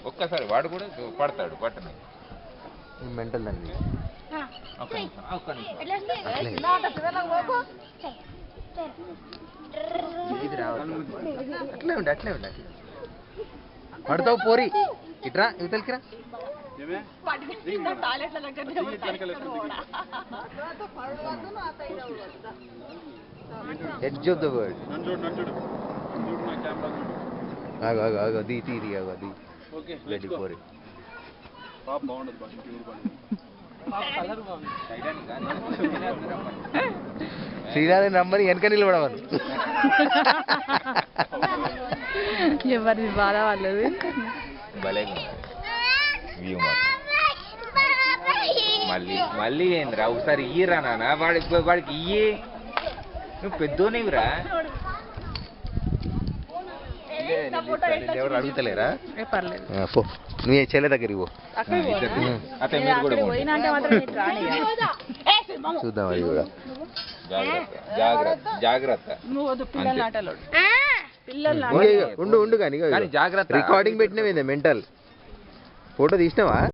ఒక్కసారి వాడు కూడా పడతాడు పట్టని మెంటల్ దాన్ని అట్లే ఉండి అట్లే ఉండి పడతావు పోరి ఇట్రా ఇవతలకి రా ఎడ్జ్ ఆఫ్ ద వర్డ్ ఆగు ఆగు ఆగు అది తీది ఆగు అది రెడీ పోరి శ్రీనాథ్ రమ్మని వెనక నిలబడమని ఎవరిది బాధ వాళ్ళది భలే మళ్ళీ మళ్ళీ ఏందిరా ఒకసారి ఇయ్యరా నాన్న వాడికి ఇయ్యి నువ్వు పెద్దోనివిరా ఎవరు అడుగుతలేరా పో నువ్వు చెల్లె దగ్గరికి పో చూద్దాం అది కూడా జాగ్రత్త జాగ్రత్త ఉండు ఉండు కానీ జాగ్రత్త రికార్డింగ్ పెట్టినవేందే మెంటల్ ఫోటో తీసినావా